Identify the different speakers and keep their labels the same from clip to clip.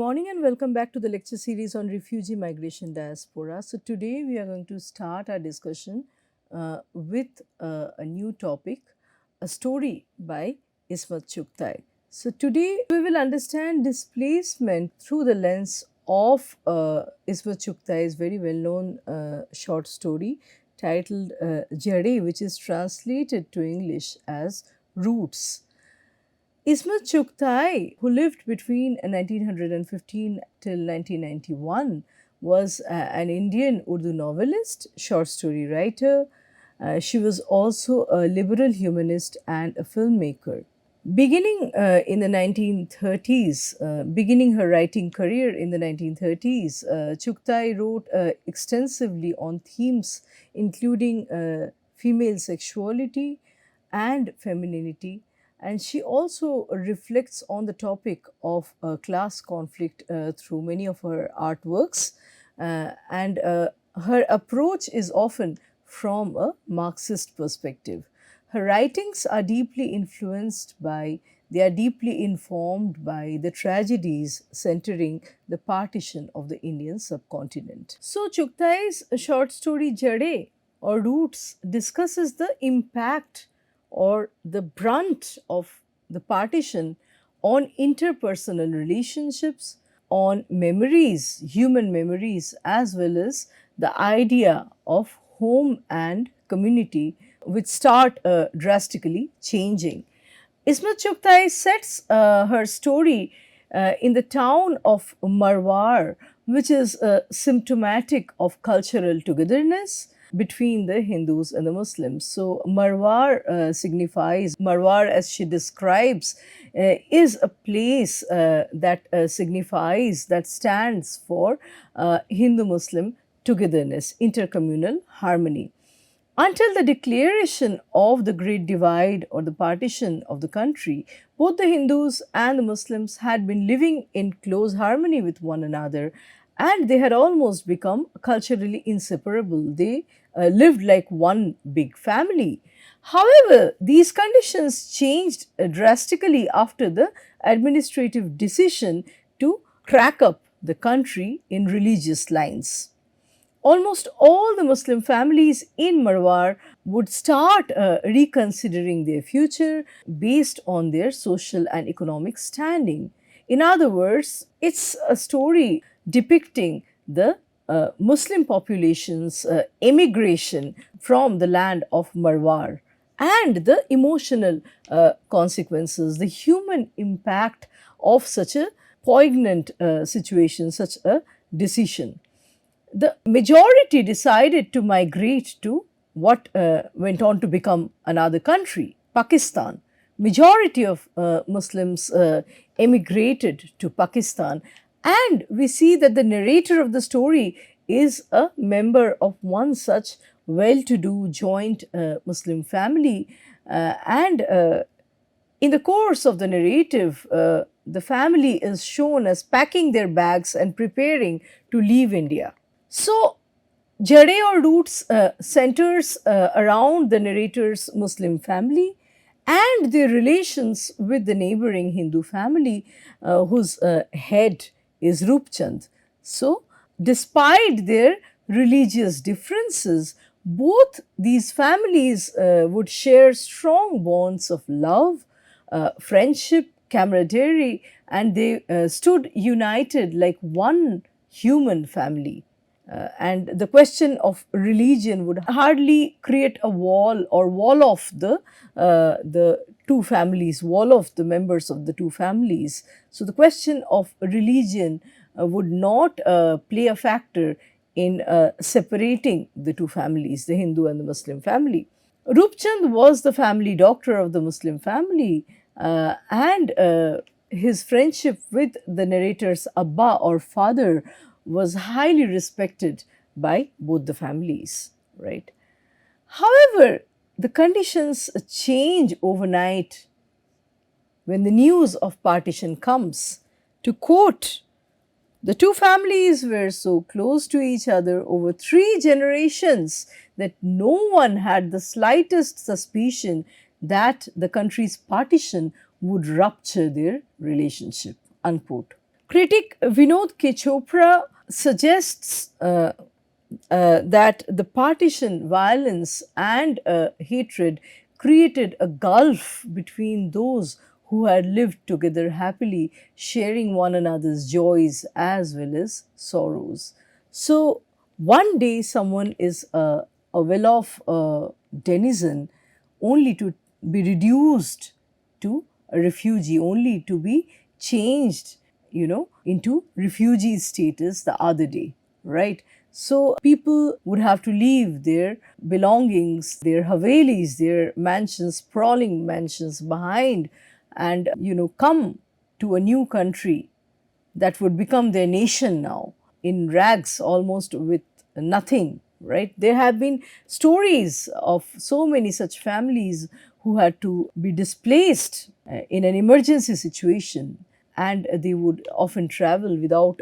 Speaker 1: morning and welcome back to the lecture series on refugee migration diaspora. So, today we are going to start our discussion with a new topic, a story by Ismat Chugtai. So, today we will understand displacement through the lens of Ismat Chugtai's very well known short story titled Jade, which is translated to English as Roots. Ismat Chugtai, who lived between 1915 till 1991, was an Indian Urdu novelist, short story writer. She was also a liberal humanist and a filmmaker. Beginning in the 1930s, beginning her writing career in the 1930s, Chugtai wrote extensively on themes including female sexuality and femininity, and she also reflects on the topic of class conflict through many of her artworks. And her approach is often from a Marxist perspective. Her writings are deeply influenced by, they are deeply informed by the tragedies centering the partition of the Indian subcontinent. So, Chugtai's short story Jade or Roots discusses the impact or the brunt of the partition on interpersonal relationships, on memories, human memories, as well as the idea of home and community, which start drastically changing. Ismat Chugtai sets her story in the town of Marwar, which is symptomatic of cultural togetherness between the Hindus and the Muslims. So, Marwar signifies, Marwar as she describes, is a place that signifies, that stands for Hindu Muslim togetherness, intercommunal harmony. Until the declaration of the Great Divide or the partition of the country, both the Hindus and the Muslims had been living in close harmony with one another, and they had almost become culturally inseparable. They lived like one big family. However, these conditions changed drastically after the administrative decision to crack up the country in religious lines. Almost all the Muslim families in Marwar would start reconsidering their future based on their social and economic standing. In other words, it's a story depicting the Muslim population's emigration from the land of Marwar and the emotional consequences, the human impact of such a poignant situation, such a decision. The majority decided to migrate to what went on to become another country, Pakistan. Majority of Muslims emigrated to Pakistan, and we see that the narrator of the story is a member of one such well-to-do joint Muslim family, and in the course of the narrative, the family is shown as packing their bags and preparing to leave India. So, Jade or Roots centers around the narrator's Muslim family and their relations with the neighboring Hindu family, whose head is Rupchand. So, despite their religious differences, both these families would share strong bonds of love, friendship, camaraderie, and they stood united like one human family. And the question of religion would hardly create a wall or wall off the two families, wall off the members of the two families. So the question of religion would not play a factor in separating the two families, the Hindu and the Muslim family. Rupchand was the family doctor of the Muslim family, and his friendship with the narrator's Abba or father was highly respected by both the families, right? However, the conditions change overnight when the news of partition comes. To quote, the two families were so close to each other over 3 generations that no one had the slightest suspicion that the country's partition would rupture their relationship, unquote. Critic Vinod K. Chopra suggests that the partition, violence, and hatred created a gulf between those who had lived together happily, sharing one another's joys as well as sorrows. So, one day someone is a well off denizen only to be reduced to a refugee, only to be changed, into refugee status the other day, right? So people would have to leave their belongings, their havelis, their mansions, sprawling mansions behind, and, come to a new country that would become their nation now, in rags, almost with nothing, right? There have been stories of so many such families who had to be displaced in an emergency situation, and they would often travel without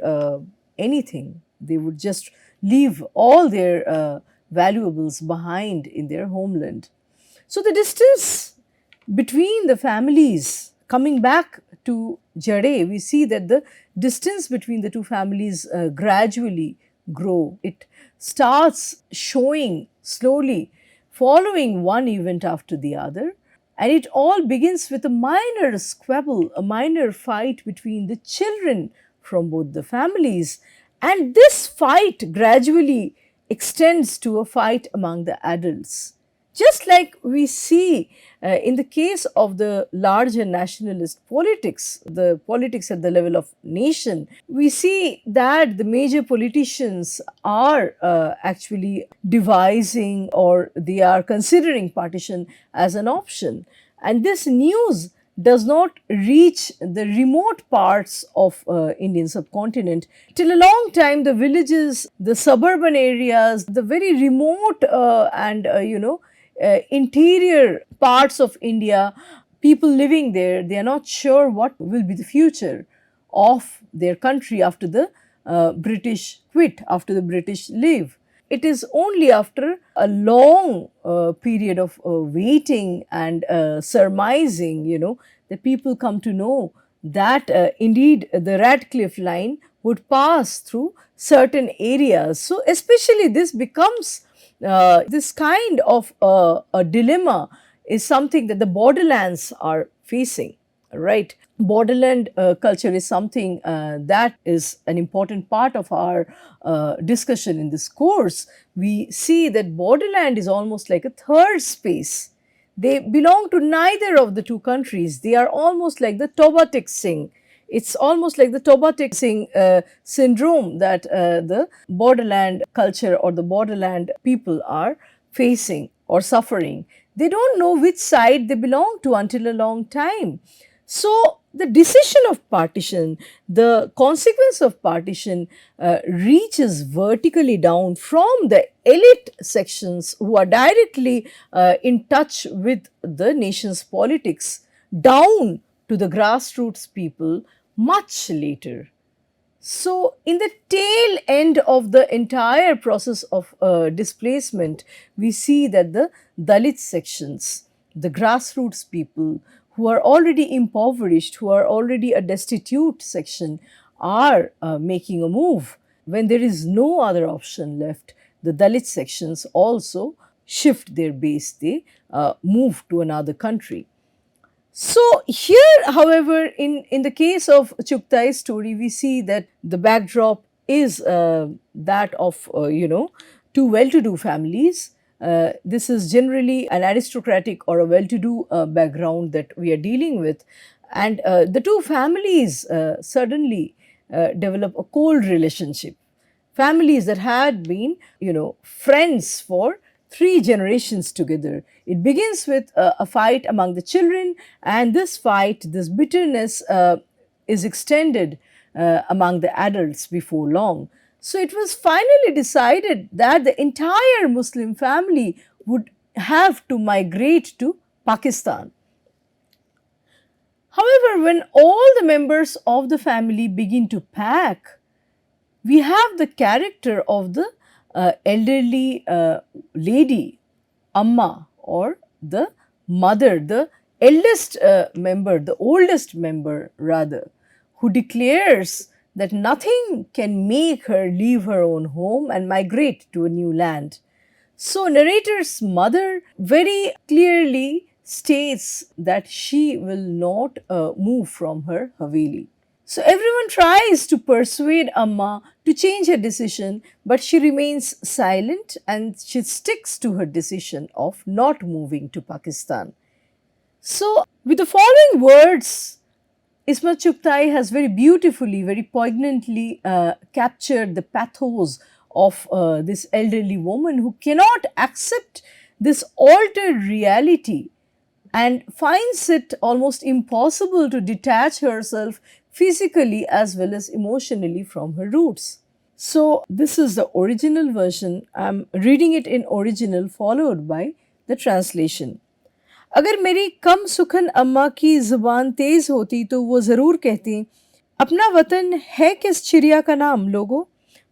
Speaker 1: anything. They would just leave all their valuables behind in their homeland. So the distance between the families, coming back to Jade, we see that the distance between the two families gradually grow. It starts showing slowly, following one event after the other, and it all begins with a minor squabble, a minor fight between the children from both the families. And this fight gradually extends to a fight among the adults. Just like we see in the case of the larger nationalist politics, the politics at the level of nation, we see that the major politicians are actually devising, or they are considering partition as an option. And this news does not reach the remote parts of Indian subcontinent. Till a long time, the villages, the suburban areas, the very remote and interior parts of India, people living there, they are not sure what will be the future of their country after the British quit, after the British leave. It is only after a long period of waiting and surmising, that people come to know that indeed the Radcliffe line would pass through certain areas. So, especially this becomes this kind of a dilemma is something that the borderlands are facing, right? Borderland culture is something that is an important part of our discussion in this course. We see that borderland is almost like a third space. They belong to neither of the two countries. They are almost like the Toba Tek Singh. It's almost like the Toba Tek Singh syndrome that the borderland culture or the borderland people are facing or suffering. They don't know which side they belong to until a long time. So, the decision of partition, the consequence of partition reaches vertically down from the elite sections who are directly in touch with the nation's politics down to the grassroots people much later. So, in the tail end of the entire process of displacement, we see that the Dalit sections, the grassroots people who are already impoverished, who are already a destitute section, are making a move. When there is no other option left, the Dalit sections also shift their base, they move to another country. So, here, however, in the case of Chughai's story, we see that the backdrop is that of, two well to do families. This is generally an aristocratic or a well to do background that we are dealing with. And the two families suddenly develop a cold relationship. Families that had been, friends for 3 generations together. It begins with a fight among the children, and this fight, this bitterness is extended among the adults before long. So, it was finally decided that the entire Muslim family would have to migrate to Pakistan. However, when all the members of the family begin to pack, we have the character of the elderly lady, Amma, or the mother, the eldest member, the oldest member rather, who declares that nothing can make her leave her own home and migrate to a new land. So, narrator's mother very clearly states that she will not move from her Haveli. So, everyone tries to persuade Amma to change her decision, but she remains silent and she sticks to her decision of not moving to Pakistan. So, with the following words, Ismat Chugtai has very beautifully, very poignantly captured the pathos of this elderly woman who cannot accept this altered reality and finds it almost impossible to detach herself physically as well as emotionally from her roots. So, this is the original version. I'm reading it in original, followed by the translation. अगर मेरी कम सुखन अम्मा की ज़ुबान तेज़ होती तो वो ज़रूर कहती, अपना वतन है किस चिड़िया का नाम लोगों,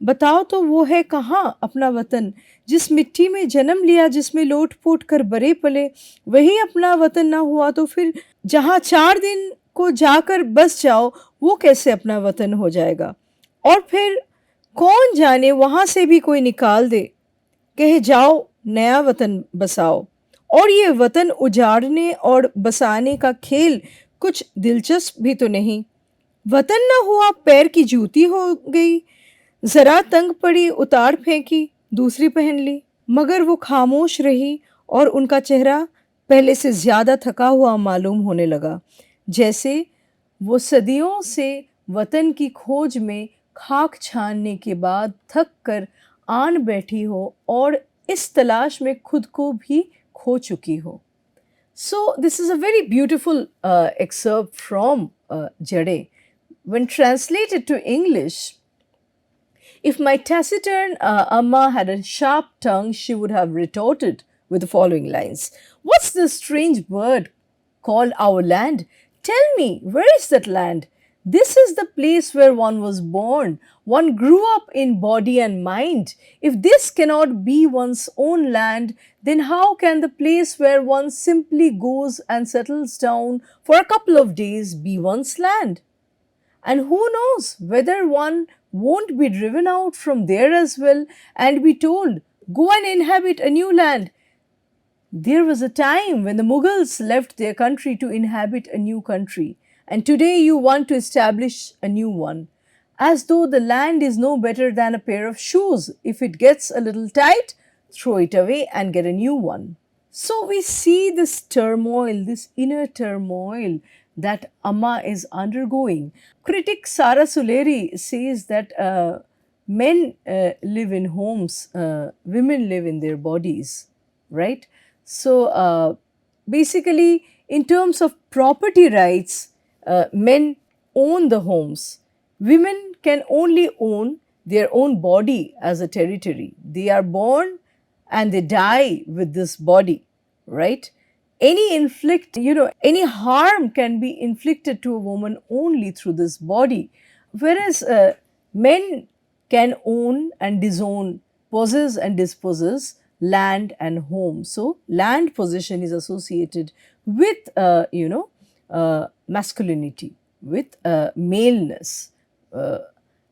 Speaker 1: बताओ तो वो है कहाँ अपना वतन, जिस मिट्टी में जन्म लिया जिसमें लोट पोट कर बड़े पले, वही अपना वतन ना हुआ तो फिर जहाँ 4 दिन को जाकर बस जाओ वो कैसे अपना वतन हो जाएगा, और फिर कौन जाने वहाँ से भी कोई निकाल दे, कहे जाओ नया वतन बसाओ, और ये वतन उजाड़ने और बसाने का खेल कुछ दिलचस्प भी तो नहीं, वतन न हुआ पैर की जूती हो गई, ज़रा तंग पड़ी उतार फेंकी दूसरी पहन ली, मगर वो खामोश रही और उनका चेहरा पहले से ज़्यादा थका हुआ मालूम होने लगा, जैसे वो सदियों से वतन की खोज में खाक छानने के बाद थक कर आन बैठी हो और इस तलाश में खुद को भी खो चुकी हो. So, this is a very beautiful excerpt from Jade. When translated to English, if my taciturn Amma had a sharp tongue, she would have retorted with the following lines. What's this strange bird called our land? Tell me, where is that land? This is the place where one was born. One grew up in body and mind. If this cannot be one's own land, then how can the place where one simply goes and settles down for a couple of days be one's land? And who knows whether one won't be driven out from there as well and be told, go and inhabit a new land. There was a time when the Mughals left their country to inhabit a new country, and today you want to establish a new one, as though the land is no better than a pair of shoes. If it gets a little tight, throw it away and get a new one. So we see this turmoil, this inner turmoil that Amma is undergoing. Critic Sara Suleri says that men live in homes, women live in their bodies, right? So basically, in terms of property rights, men own the homes. Women can only own their own body as a territory. They are born and they die with this body, right? Any harm can be inflicted to a woman only through this body, whereas men can own and disown, possess and dispossess land and home. So, land possession is associated with, masculinity, with maleness.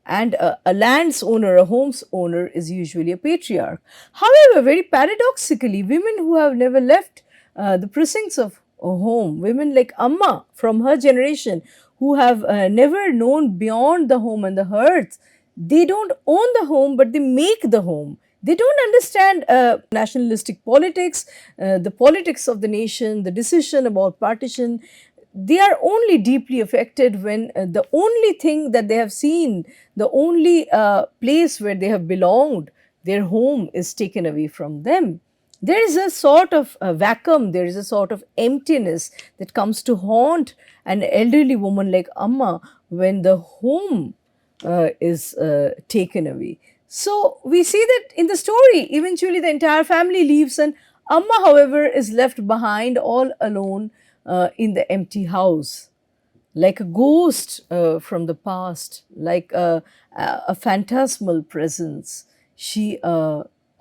Speaker 1: And a land's owner, a home's owner is usually a patriarch. However, very paradoxically, women who have never left the precincts of a home, women like Amma from her generation who have never known beyond the home and the hearth, they don't own the home but they make the home. They don't understand nationalistic politics, the politics of the nation, the decision about partition. They are only deeply affected when the only thing that they have seen, the only place where they have belonged, their home is taken away from them. There is a sort of vacuum, there is a sort of emptiness that comes to haunt an elderly woman like Amma when the home is taken away. So, we see that in the story, eventually the entire family leaves and Amma, however, is left behind all alone in the empty house, like a ghost from the past, like a phantasmal presence. She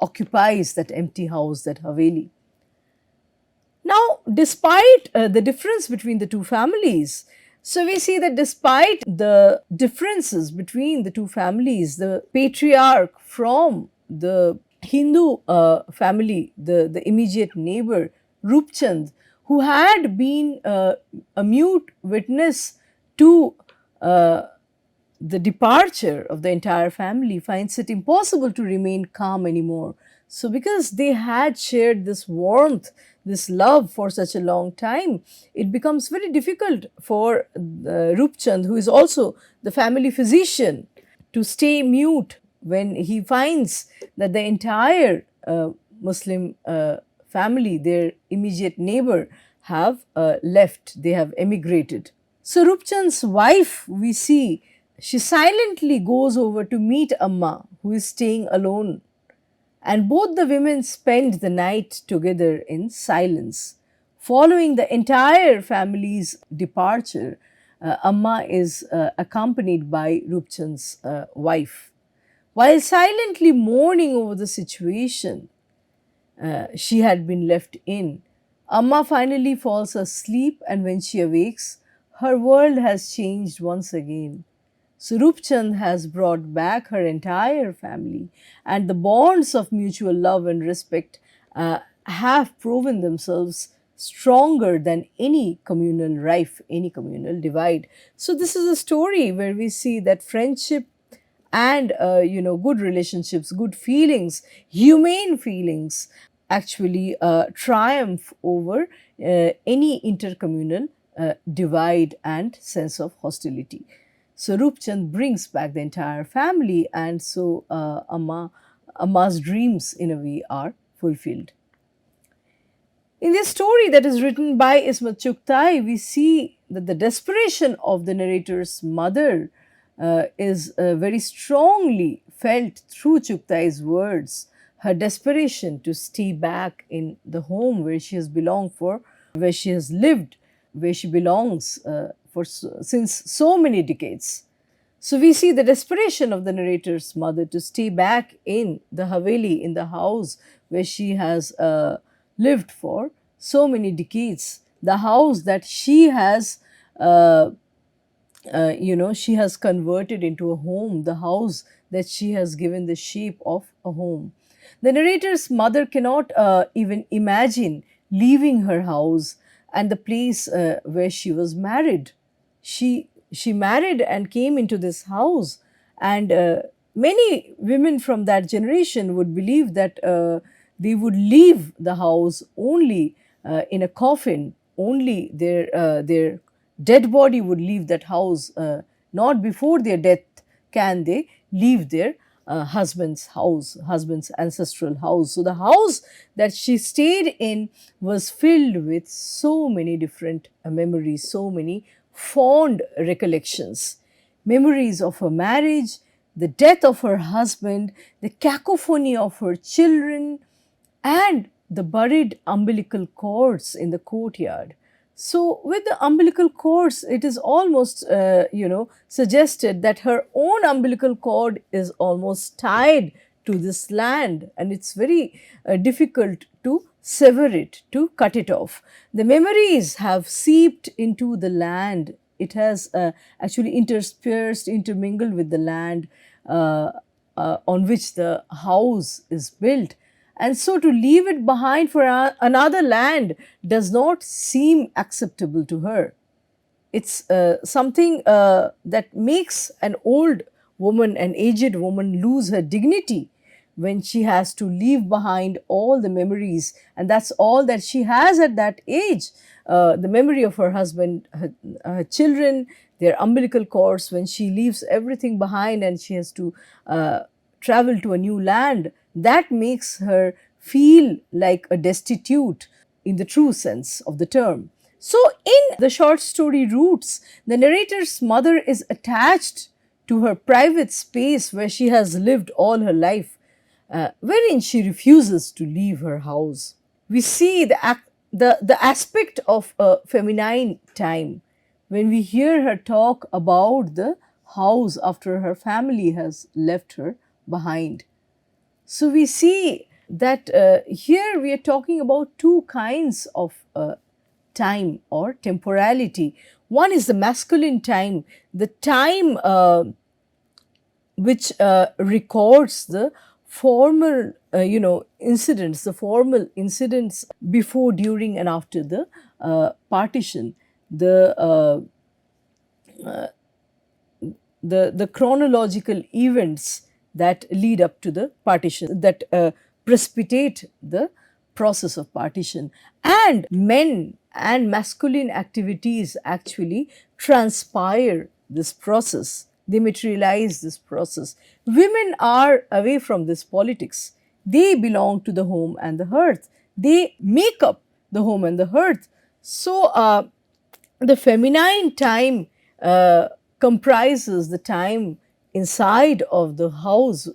Speaker 1: occupies that empty house, that Haveli. Now, despite the difference between the two families, So we see that despite the differences between the two families, the patriarch from the Hindu family, the immediate neighbor, Rupchand, who had been a mute witness to the departure of the entire family, finds it impossible to remain calm anymore. So, because they had shared this warmth, this love for such a long time, it becomes very difficult for Rupchand, who is also the family physician, to stay mute when he finds that the entire Muslim family, their immediate neighbor, have left, they have emigrated. So Rupchand's wife, we see, she silently goes over to meet Amma, who is staying alone, and both the women spend the night together in silence. Following the entire family's departure, Amma is accompanied by Rupchand's wife. While silently mourning over the situation she had been left in, Amma finally falls asleep, and when she awakes, her world has changed once again. Surupchand has brought back her entire family, and the bonds of mutual love and respect have proven themselves stronger than any communal rife, any communal divide. So, this is a story where we see that friendship and good relationships, good feelings, humane feelings actually triumph over any intercommunal divide and sense of hostility. So Rupchand brings back the entire family, and so Amma's dreams in a way are fulfilled. In this story that is written by Ismat Chugtai, we see that the desperation of the narrator's mother is very strongly felt through Chugtai's words. Her desperation to stay back in the home where she has belonged for, where she has lived, where she belongs since so many decades. So we see the desperation of the narrator's mother to stay back in the Haveli, in the house where she has lived for so many decades, the house that she has, she has converted into a home, the house that she has given the shape of a home. The narrator's mother cannot even imagine leaving her house and the place where she was married. She married and came into this house, and many women from that generation would believe that they would leave the house only in a coffin, only their dead body would leave that house, not before their death can they leave their husband's house, husband's ancestral house. So the house that she stayed in was filled with so many different memories, so many fond recollections, memories of her marriage, the death of her husband, the cacophony of her children, and the buried umbilical cords in the courtyard. So, with the umbilical cords, it is almost, suggested that her own umbilical cord is almost tied to this land, and it's very difficult to sever it, to cut it off. The memories have seeped into the land. It has actually interspersed, intermingled with the land on which the house is built. And so to leave it behind for another land does not seem acceptable to her. It's something that makes an old woman, an aged woman, lose her dignity when she has to leave behind all the memories, and that's all that she has at that age. The memory of her husband, her children, their umbilical cords, when she leaves everything behind and she has to travel to a new land, that makes her feel like a destitute in the true sense of the term. So, in the short story Roots, the narrator's mother is attached to her private space where she has lived all her life, wherein she refuses to leave her house. We see the aspect of a feminine time when we hear her talk about the house after her family has left her behind. So we see that here we are talking about two kinds of time or temporality. One is the masculine time, the time which records the formal, incidents, the formal incidents before, during, and after the partition, the the chronological events that lead up to the partition, that precipitate the process of partition. And men and masculine activities actually transpire this process, they materialize this process. Women are away from this politics, they belong to the home and the hearth, they make up the home and the hearth. So the feminine time comprises the time inside of the house,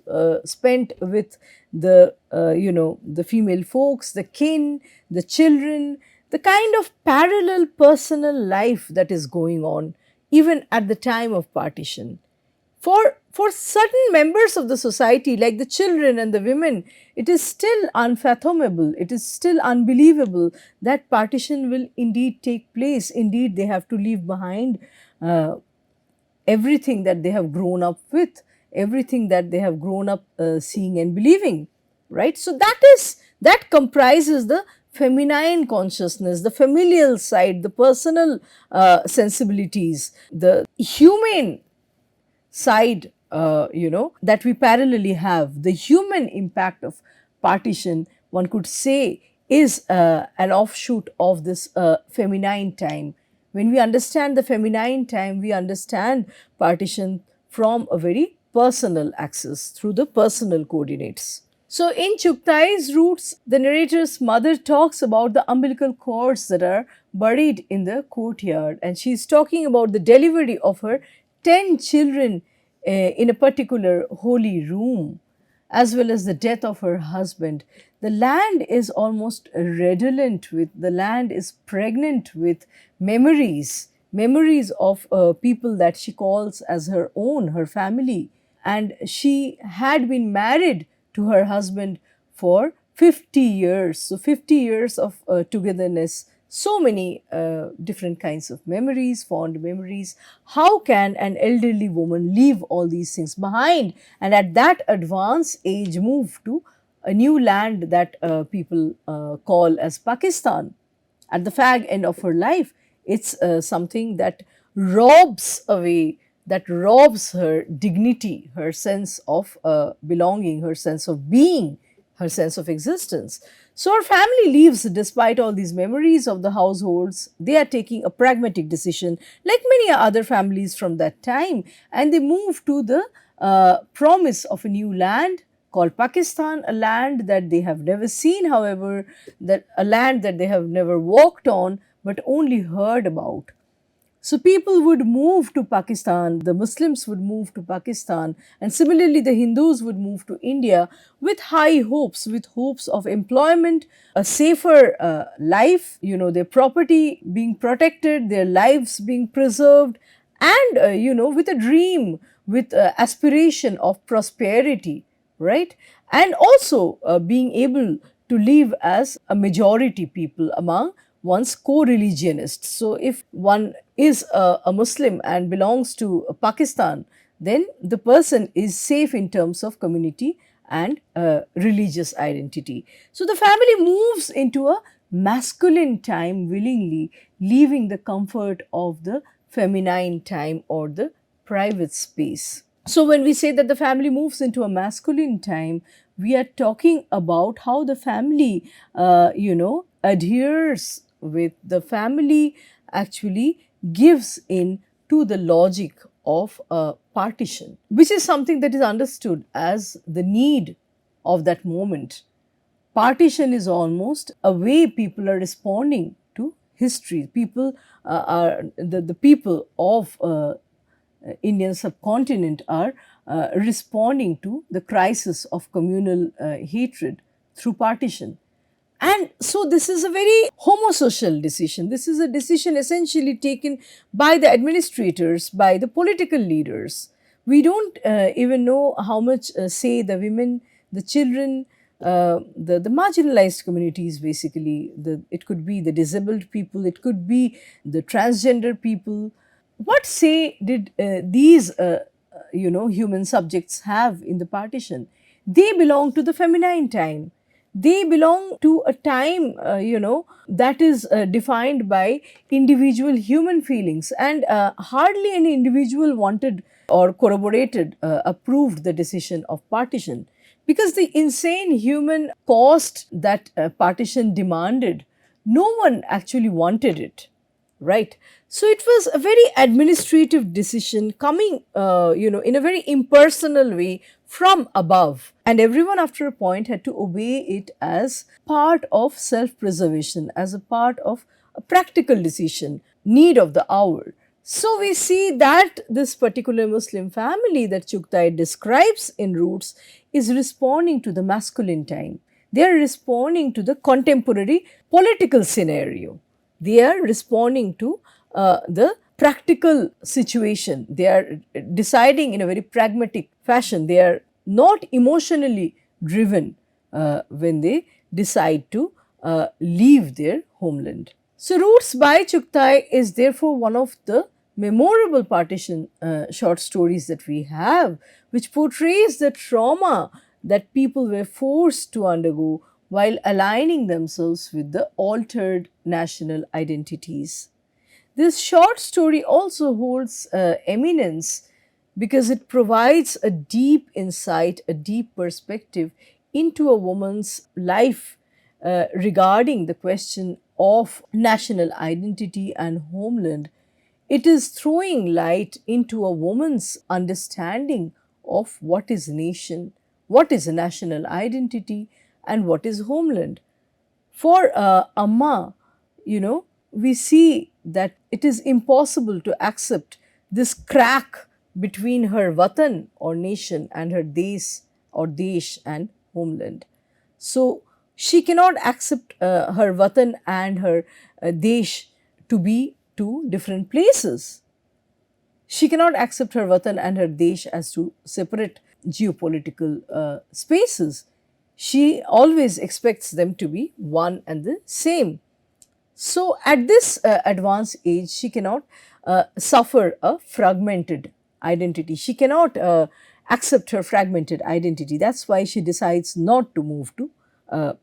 Speaker 1: spent with the the female folks, the kin, the children, the kind of parallel personal life that is going on even at the time of partition. For certain members of the society, like the children and the women, it is still unfathomable, it is still unbelievable that partition will indeed take place. Indeed, they have to leave behind everything that they have grown up with, everything that they have grown up seeing and believing, right? So that comprises the feminine consciousness, the familial side, the personal sensibilities, the humane side, that we parallelly have. The human impact of partition, one could say, is an offshoot of this feminine time. When we understand the feminine time, we understand partition from a very personal axis, through the personal coordinates. So in Chughtai Roots, the narrator's mother talks about the umbilical cords that are buried in the courtyard, and she is talking about the delivery of her 10 children in a particular holy room, as well as the death of her husband. The land is almost redolent with, the land is pregnant with memories, memories of people that she calls as her own, her family. And she had been married to her husband for 50 years. So 50 years of togetherness, so many different kinds of memories, fond memories. How can an elderly woman leave all these things behind and at that advanced age move to a new land that people call as Pakistan at the fag end of her life? It's something that robs away, that robs her dignity, her sense of belonging, her sense of being, her sense of existence. So her family leaves despite all these memories of the households. They are taking a pragmatic decision, like many other families from that time, and they move to the promise of a new land called Pakistan, a land that they have never seen, however, that a land that they have never walked on but only heard about. So people would move to Pakistan, the Muslims would move to Pakistan, and similarly the Hindus would move to India with high hopes, with hopes of employment, a safer life, their property being protected, their lives being preserved, and with a dream, with aspiration of prosperity, right? And also being able to live as a majority people among one's co-religionists. So if one is a Muslim and belongs to Pakistan, then the person is safe in terms of community and religious identity. So the family moves into a masculine time willingly, leaving the comfort of the feminine time or the private space. So when we say that the family moves into a masculine time, we are talking about how the family, adheres with, the family actually gives in to the logic of a partition, which is something that is understood as the need of that moment. Partition is almost a way people are responding to history. People are, the people of Indian subcontinent are responding to the crisis of communal hatred through partition. And so this is a very homosocial decision. This is a decision essentially taken by the administrators, by the political leaders. We don't even know how much say the women, the children, the marginalized communities, basically. It could be the disabled people, it could be the transgender people. What say did these human subjects have in the partition? They belong to the feminine time. They belong to a time that is defined by individual human feelings, and hardly any individual wanted or corroborated, approved the decision of partition, because the insane human cost that partition demanded, no one actually wanted it, right? So it was a very administrative decision coming in a very impersonal way from above, and everyone after a point had to obey it as part of self preservation, as a part of a practical decision, need of the hour. So we see that this particular Muslim family that Chughtai describes in Roots is responding to the masculine time. They are responding to the contemporary political scenario. They are responding to the practical situation. They are deciding in a very pragmatic fashion. They are not emotionally driven when they decide to leave their homeland. So, Roots by Chughtai is therefore one of the memorable partition short stories that we have, which portrays the trauma that people were forced to undergo while aligning themselves with the altered national identities. This short story also holds eminence because it provides a deep insight, a deep perspective into a woman's life regarding the question of national identity and homeland. It is throwing light into a woman's understanding of what is nation, what is a national identity, and what is homeland. For Amma, we see that it is impossible to accept this crack between her watan or nation and her desh or desh and homeland. So she cannot accept her watan and her desh to be two different places. She cannot accept her watan and her desh as two separate geopolitical spaces. She always expects them to be one and the same. So, at this advanced age, she cannot suffer a fragmented identity. She cannot accept her fragmented identity. That's why she decides not to move to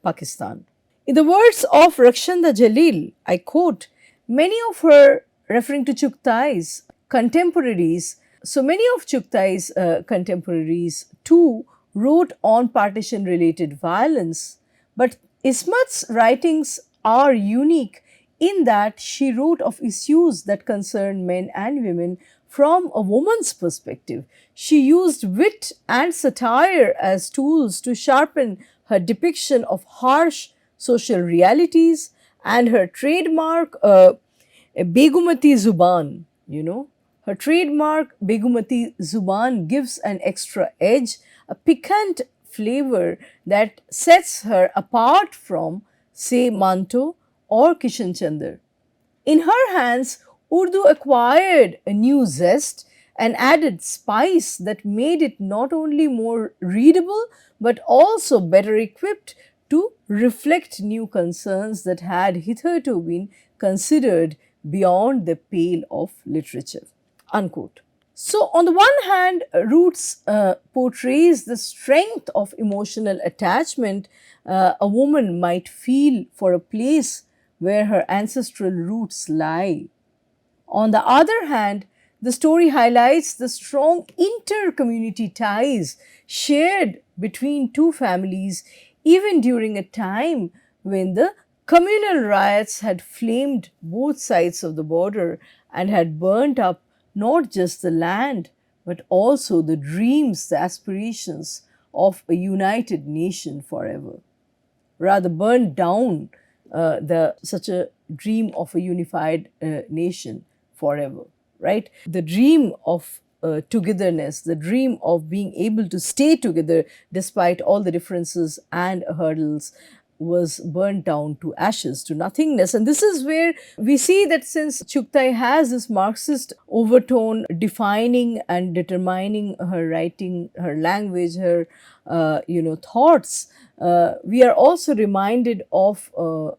Speaker 1: Pakistan. In the words of Rakshanda Jalil, I quote, many of her, referring to Chughtai's contemporaries, so many of Chughtai's contemporaries too wrote on partition related violence, but Ismat's writings are unique in that she wrote of issues that concern men and women from a woman's perspective. She used wit and satire as tools to sharpen her depiction of harsh social realities, and her trademark Begumati Zuban, her trademark Begumati Zuban gives an extra edge, a piquant flavor that sets her apart from, say, Manto or Kishan Chandar. In her hands, Urdu acquired a new zest, an added spice that made it not only more readable but also better equipped to reflect new concerns that had hitherto been considered beyond the pale of literature. Unquote. So, on the one hand, Roots portrays the strength of emotional attachment a woman might feel for a place where her ancestral roots lie. On the other hand, the story highlights the strong inter-community ties shared between two families even during a time when the communal riots had flamed both sides of the border and had burnt up not just the land but also the dreams, the aspirations of a united nation forever. Rather, burned down such a dream of a unified nation forever, right? The dream of togetherness, the dream of being able to stay together despite all the differences and hurdles, was burnt down to ashes, to nothingness. And this is where we see that since Chugtai has this Marxist overtone defining and determining her writing, her language, her thoughts, we are also reminded of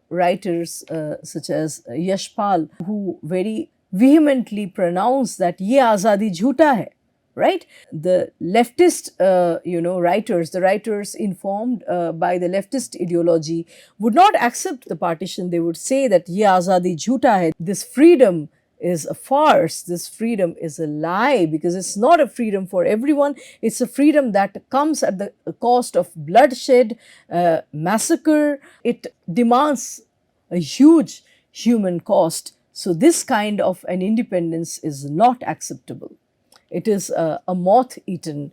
Speaker 1: writers such as Yashpal, who very vehemently pronounce that ye azadi jhoota hai, right? The leftist, writers, the writers informed by the leftist ideology would not accept the partition. They would say that ye azadi jhoota hai. This freedom is a farce. This freedom is a lie, because it's not a freedom for everyone. It's a freedom that comes at the cost of bloodshed, massacre. It demands a huge human cost. So this kind of an independence is not acceptable. It is a moth-eaten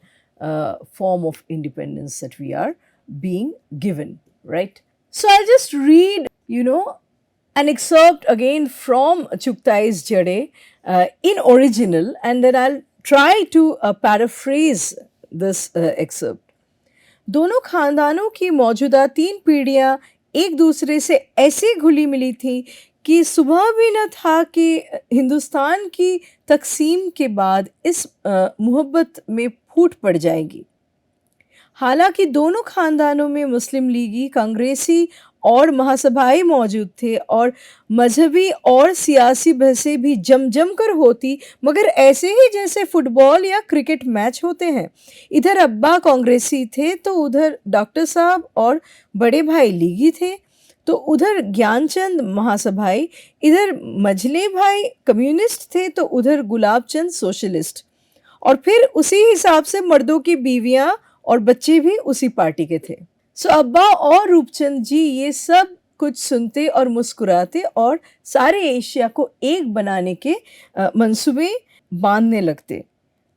Speaker 1: form of independence that we are being given, right? So I'll just read, an excerpt again from Chugtai's Jade in original, and then I'll try to paraphrase this excerpt. दोनों खानदानों की मौजूदा 3 पीढ़ियां एक दूसरे से ऐसे घुली मिली थी कि सुबह भी न था कि हिंदुस्तान की तकसीम के बाद इस मोहब्बत में फूट पड़ जाएगी। हालांकि दोनों खानदानों में मुस्लिम लीगी, कांग्रेसी और महासभाई मौजूद थे और मजहबी और सियासी बहसें भी जम कर होती, मगर ऐसे ही जैसे फुटबॉल या क्रिकेट मैच होते हैं। इधर अब्बा कांग्रेसी थे तो उधर डॉक्टर साहब और बड़े भाई लीगी थे, तो उधर ज्ञानचंद महासभाई, इधर मझले भाई कम्युनिस्ट थे तो उधर गुलाब चंद सोशलिस्ट, और फिर उसी हिसाब से मर्दों की बीवियां और बच्चे भी उसी पार्टी के थे। सो अब्बा और रूपचंद जी ये सब कुछ सुनते और मुस्कुराते और सारे एशिया को एक बनाने के मंसूबे बांधने लगते।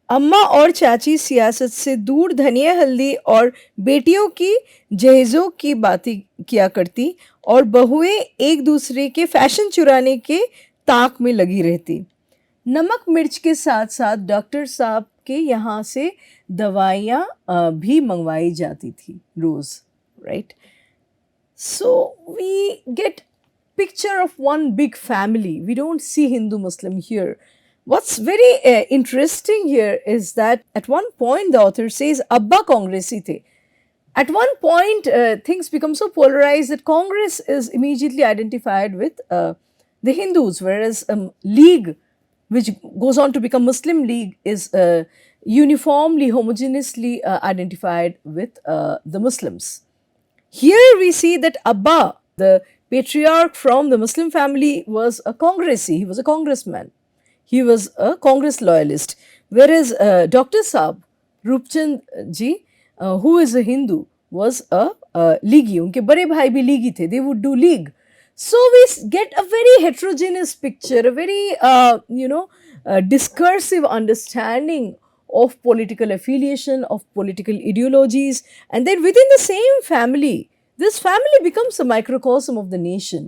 Speaker 1: अम्मा और चाची सियासत से दूर धनिया हल्दी और बेटियों की जहेज़ों की बातें किया करती और बहुएं एक दूसरे के फैशन चुराने के ताक में लगी रहती। नमक मिर्च के साथ साथ डॉक्टर साहब के यहाँ से दवाइयाँ भी मंगवाई जाती थी रोज़, right? So we get picture of one big family. We don't see Hindu Muslim here. What's very interesting here is that at one point the author says Abba Congresi the. At one point things become so polarized that Congress is immediately identified with the Hindus, whereas League, which goes on to become Muslim League, is uniformly, homogeneously identified with the Muslims. Here we see that Abba, the patriarch from the Muslim family, was a Congresi, he was a congressman. He was a Congress loyalist. Whereas Dr. Saab, Rupchand ji, who is a Hindu, was a Leaguey. Unke bade bhai bhi Leaguey the, they would do League. So we get a very heterogeneous picture, a very, discursive understanding of political affiliation, of political ideologies, and then within the same family, this family becomes a microcosm of the nation,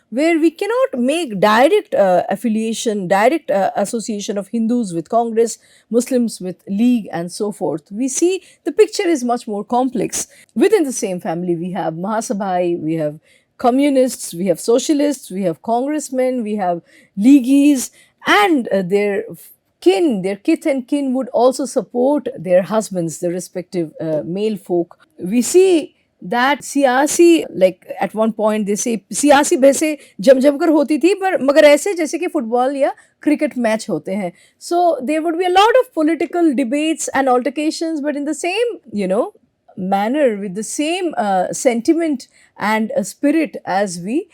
Speaker 1: where we cannot make direct affiliation, direct association of Hindus with Congress, Muslims with League, and so forth. We see the picture is much more complex. Within the same family, we have Mahasabhai, we have communists, we have socialists, we have congressmen, we have Leaguees, and their kith and kin would also support their husbands, their respective male folk. We see that siyasi, like at one point they say siyasi बहसें जम कर होती थी, पर मगर ऐसे जैसे कि football या क्रिकेट मैच होते हैं. So there would be a lot of political debates and altercations, but in the same manner, with the same sentiment and spirit as we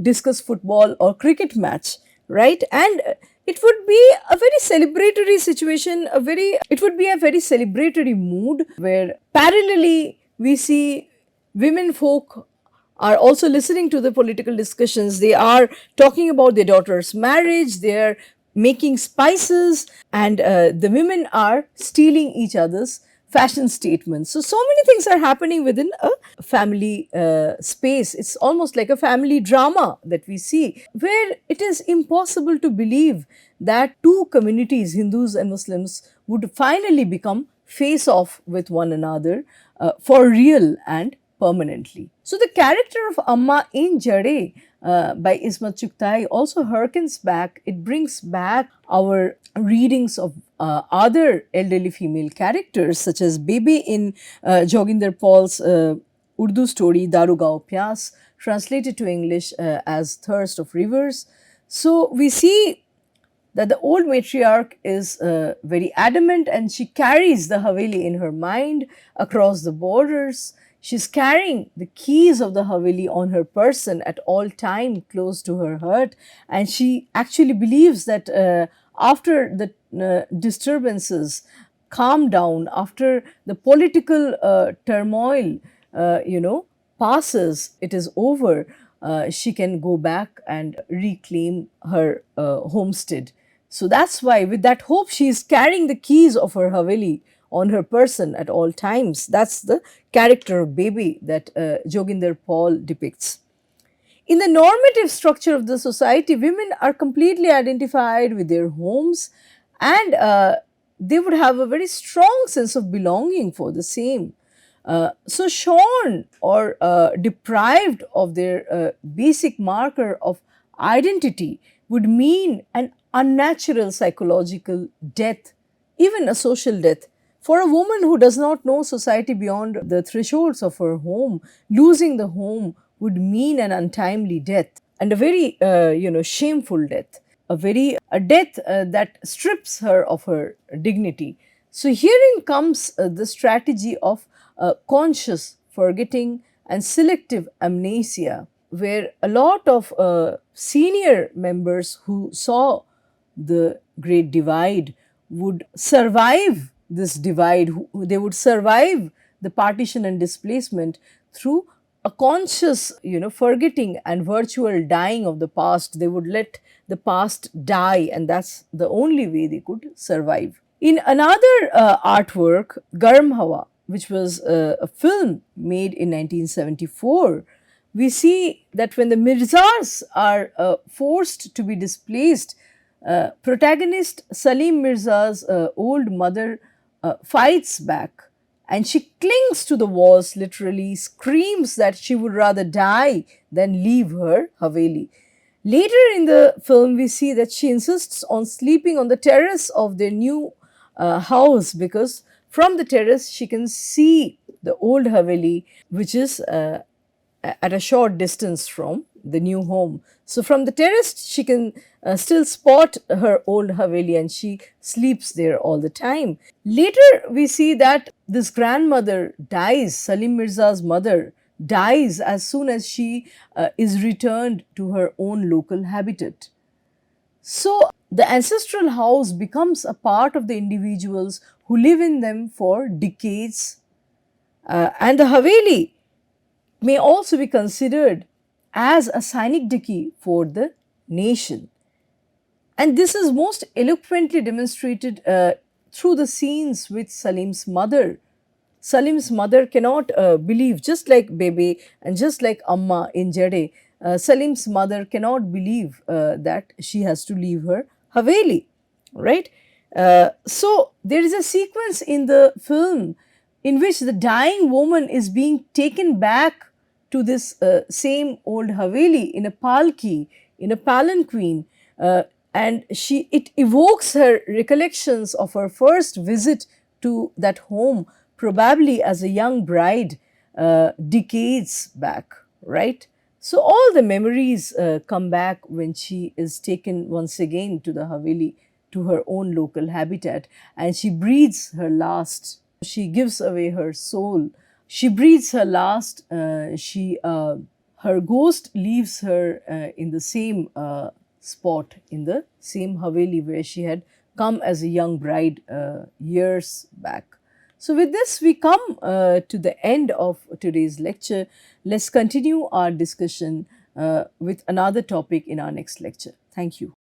Speaker 1: discuss football or cricket match, right? And it would be a very celebratory situation, it would be a very celebratory mood where parallelly we see women folk are also listening to the political discussions. They are talking about their daughter's marriage, they are making spices, and the women are stealing each other's fashion statements. So many things are happening within a family space. It's almost like a family drama that we see, where it is impossible to believe that two communities, Hindus and Muslims, would finally become face off with one another for real and permanently. So the character of Amma in Jade by Ismat Chugtai also harkens back, it brings back our readings of other elderly female characters such as Bebe in Joginder Paul's Urdu story Darugao Pyas, translated to English as Thirst of Rivers. So we see that the old matriarch is very adamant and she carries the Haveli in her mind across the borders. She's carrying the keys of the Haveli on her person at all time close to her heart, and she actually believes that after the disturbances calm down, after the political turmoil passes, it is over, she can go back and reclaim her homestead. So that's why, with that hope, she is carrying the keys of her Haveli on her person at all times. That's the character of Bebe that Joginder Paul depicts. In the normative structure of the society, women are completely identified with their homes, and they would have a very strong sense of belonging for the same. So shorn or deprived of their basic marker of identity would mean an unnatural psychological death, even a social death. For a woman who does not know society beyond the thresholds of her home, losing the home would mean an untimely death, and a very shameful death, a death that strips her of her dignity. So herein comes the strategy of conscious forgetting and selective amnesia, where a lot of senior members who saw the Great Divide would survive this divide, they would survive the partition and displacement through a conscious, forgetting and virtual dying of the past. They would let the past die, and that's the only way they could survive. In another artwork, Garam Hawa, which was a film made in 1974, we see that when the Mirzas are forced to be displaced, protagonist Salim Mirza's old mother fights back, and she clings to the walls, literally screams that she would rather die than leave her Haveli. Later in the film, we see that she insists on sleeping on the terrace of their new house, because from the terrace she can see the old Haveli, which is at a short distance from the new home. So from the terrace she can still spot her old Haveli, and she sleeps there all the time. Later we see that this grandmother dies, Salim Mirza's mother dies as soon as she is returned to her own local habitat. So the ancestral house becomes a part of the individuals who live in them for decades, and the Haveli may also be considered as a synecdoche for the nation. And this is most eloquently demonstrated through the scenes with Salim's mother. Salim's mother cannot believe, just like Bebe and just like Amma in Jade, Salim's mother cannot believe that she has to leave her Haveli, right? So there is a sequence in the film in which the dying woman is being taken back to this same old Haveli in a palki, in a palanquin, and it evokes her recollections of her first visit to that home, probably as a young bride decades back, right? So all the memories come back when she is taken once again to the Haveli, to her own local habitat, and she breathes her last. She gives away her soul. She breathes her last. Her ghost leaves her in the same spot, in the same Haveli where she had come as a young bride years back. So with this, we come to the end of today's lecture. Let's continue our discussion with another topic in our next lecture. Thank you.